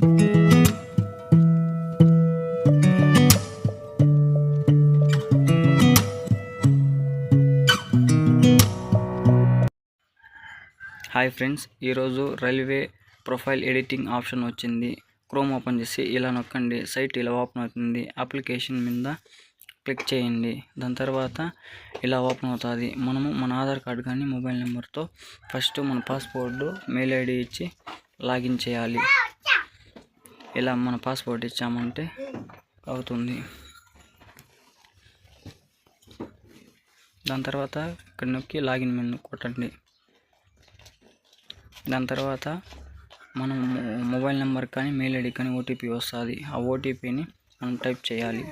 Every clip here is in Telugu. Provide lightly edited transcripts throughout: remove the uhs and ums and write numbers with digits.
హాయ్ ఫ్రెండ్స్, ఈరోజు రైల్వే ప్రొఫైల్ ఎడిటింగ్ ఆప్షన్ వచ్చింది. క్రోమ్ ఓపెన్ చేసి ఇలా నొక్కండి. సైట్ ఇలా ఓపెన్ అవుతుంది. అప్లికేషన్ మీద క్లిక్ చేయండి. దాని తర్వాత ఇలా ఓపెన్ అవుతుంది. మనము మన ఆధార్ కార్డు కానీ మొబైల్ నెంబర్తో ఫస్ట్ మన పాస్వర్డ్ మెయిల్ ఐడి ఇచ్చి లాగిన్ చేయాలి. ఇలా మన పాస్వర్డ్ ఇచ్చామంటే అవుతుంది. దాని తర్వాత ఇక్కడ నొక్కి లాగిన్ మీద కొట్టండి. దాని తర్వాత మనం మొబైల్ నెంబర్ కానీ మెయిల్ ఐడి కానీ ఓటీపీ వస్తుంది. ఆ ఓటీపీని మనం టైప్ చేయాలి.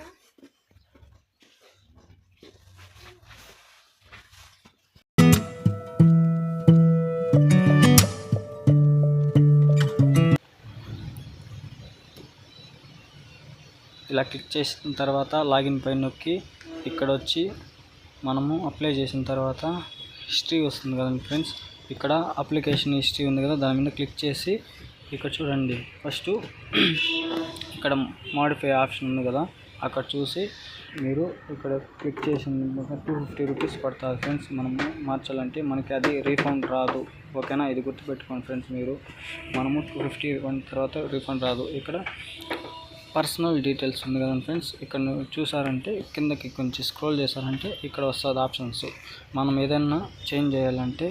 ఇలా క్లిక్ చేసిన తర్వాత లాగిన్ పై నొక్కి ఇక్కడ వచ్చి మనము అప్లై చేసిన తర్వాత హిస్టరీ వస్తుంది కదండి ఫ్రెండ్స్. ఇక్కడ అప్లికేషన్ హిస్టరీ ఉంది కదా, దాని మీద క్లిక్ చేసి ఇక్కడ చూడండి. ఫస్ట్ ఇక్కడ మాడిఫై ఆప్షన్ ఉంది కదా, అక్కడ చూసి మీరు ఇక్కడ క్లిక్ చేసిన 250 రూపీస్ పడుతుంది ఫ్రెండ్స్. మనము మార్చాలంటే మనకి అది రీఫండ్ రాదు. ఓకేనా, ఇది గుర్తుపెట్టుకోండి ఫ్రెండ్స్. మనము 250 ఇవ్వని తర్వాత రీఫండ్ రాదు. ఇక్కడ పర్సనల్ డీటెయిల్స్ ఉంది కదా ఫ్రెండ్స్, ఇక్కడ చూసారంటే కిందకి కొంచెం స్క్రోల్ చేశారంటే ఇక్కడ వస్తుంది ఆప్షన్స్. మనం ఏదైనా చేంజ్ చేయాలంటే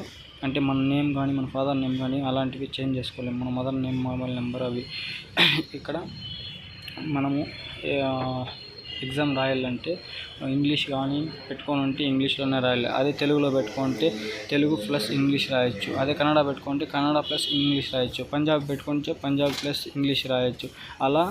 అంటే మన నేమ్ కానీ మన ఫాదర్ నేమ్ కానీ అలాంటివి చేంజ్ చేసుకోలేము. మన మదర్ నేమ్, మొబైల్ నెంబర్ అవి ఇక్కడ మనము ఎగ్జామ్ రాయాలంటే ఇంగ్లీష్ కానీ పెట్టుకోనంటే ఇంగ్లీష్లోనే రాయాలి. అదే తెలుగులో పెట్టుకుంటే తెలుగు ప్లస్ ఇంగ్లీష్ రాయొచ్చు. అదే కన్నడ పెట్టుకుంటే కన్నడ ప్లస్ ఇంగ్లీష్ రాయొచ్చు. పంజాబ్ పెట్టుకుంటే పంజాబ్ ప్లస్ ఇంగ్లీష్ రాయొచ్చు. అలా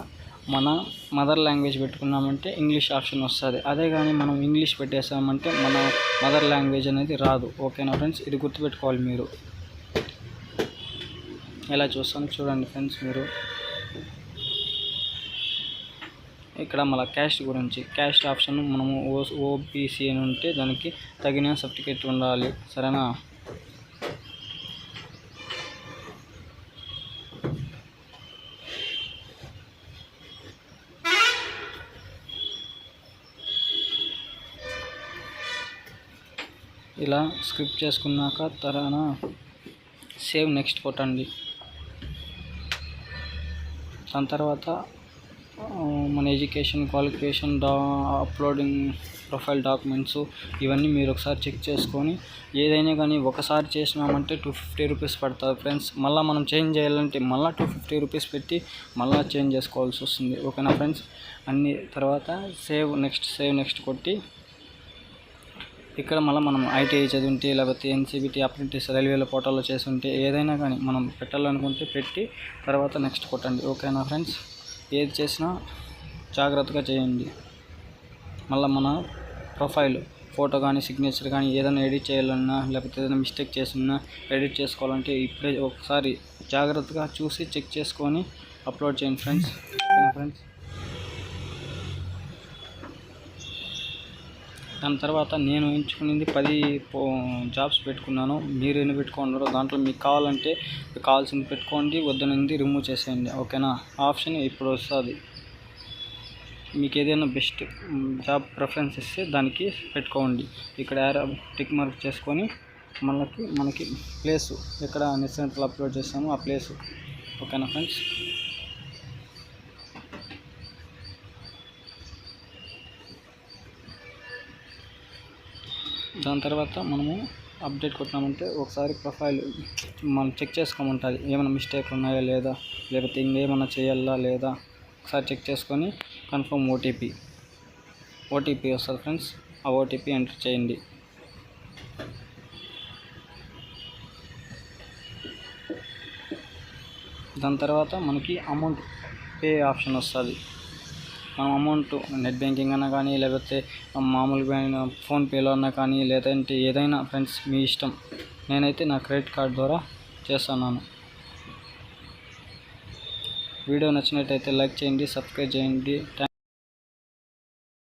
మన మదర్ లాంగ్వేజ్ పెట్టుకున్నామంటే ఇంగ్లీష్ ఆప్షన్ వస్తుంది. అదే కానీ మనం ఇంగ్లీష్ పెట్టేసామంటే మన మదర్ లాంగ్వేజ్ అనేది రాదు. ఓకేనా ఫ్రెండ్స్, ఇది గుర్తుపెట్టుకోవాలి మీరు. ఎలా చూస్తాను చూడండి ఫ్రెండ్స్. మీరు ఇక్కడ మన క్యాస్ట్ గురించి, క్యాస్ట్ ఆప్షన్ మనము ఓబీసీ అని ఉంటే దానికి తగిన సర్టిఫికేట్ ఉండాలి. సరేనా, ఇలా స్క్రిప్ట్ చేసుకున్నాక తర్వాత సేవ్ నెక్స్ట్ కొట్టండి. దాని తర్వాత మన education qualification, uploading profile documents ఇవన్నీ మీరు ఒకసారి చెక్ చేసుకొని ఏదైనా కానీ ఒకసారి చేసినామంటే 250 రూపీస్ పడుతుంది ఫ్రెండ్స్. మళ్ళీ మనం చేంజ్ చేయాలంటే మళ్ళీ 250 రూపీస్ పెట్టి మళ్ళీ చేంజ్ చేసుకోవాల్సి వస్తుంది. ఓకేనా ఫ్రెండ్స్, అన్ని తర్వాత సేవ్ నెక్స్ట్ కొట్టి ఇక్కడ మళ్ళీ మనం ఐటీఐ చదివింటే లేకపోతే ఎన్సీబీటీ అప్రెంటిస్ రైల్వేల పోర్టల్లో చేసి ఉంటే ఏదైనా కానీ మనం పెట్టాలనుకుంటే పెట్టి తర్వాత నెక్స్ట్ కొట్టండి. ఓకేనా ఫ్రెండ్స్, ఏది చేసినా జాగ్రత్తగా చేయండి. మళ్ళీ మన ప్రొఫైల్ ఫోటో కానీ సిగ్నేచర్ కానీ ఏదైనా ఎడిట్ చేయాలన్నా లేకపోతే ఏదైనా మిస్టేక్ చేసినా ఎడిట్ చేసుకోవాలంటే ఇప్పుడే ఒకసారి జాగ్రత్తగా చూసి చెక్ చేసుకొని అప్లోడ్ చేయండి ఫ్రెండ్స్. ఓకేనా ఫ్రెండ్స్, దాని తర్వాత నేను ఎంచుకునేది 10 జాబ్స్ పెట్టుకున్నాను. మీరు ఎన్ని పెట్టుకున్నారో దాంట్లో మీకు కావాలంటే కావాల్సింది పెట్టుకోండి, వద్దనుంది రిమూవ్ చేసేయండి. ఓకేనా, ఆప్షన్ ఇప్పుడు వస్తుంది. మీకు ఏదైనా బెస్ట్ జాబ్ ప్రిఫరెన్స్ ఇస్తే దానికి పెట్టుకోండి. ఇక్కడ టిక్ మార్క్ చేసుకొని మనకి ప్లేసు ఎక్కడ నెట్ సెంటర్లో అప్లోడ్ చేస్తామో ఆ ప్లేసు. ఓకేనా ఫ్రెండ్స్, దాని తర్వాత మనము అప్డేట్ కొట్టినామంటే ఒకసారి ప్రొఫైల్ మనం చెక్ చేసుకోమంటుంది. ఏమైనా మిస్టేక్ ఉన్నాయా లేదా, లేకపోతే ఇంకేమైనా చేయాలా లేదా ఒకసారి చెక్ చేసుకొని కన్ఫర్మ్ ఓటీపీ వస్తుంది ఫ్రెండ్స్. ఆ ఓటీపీ ఎంటర్ చేయండి. దాని తర్వాత మనకి అమౌంట్ పే ఆప్షన్ వస్తుంది. మనం అమౌంట్ నెట్ బ్యాంకింగ్ అన్నా కానీ లేకపోతే మామూలుగా ఫోన్పేలో అన్నా కానీ లేదంటే ఏదైనా ఫ్రెండ్స్ మీ ఇష్టం. నేనైతే నా క్రెడిట్ కార్డ్ ద్వారా చేస్తున్నాను. వీడియో నచ్చినట్టయితే లైక్ చేయండి, సబ్స్క్రైబ్ చేయండి.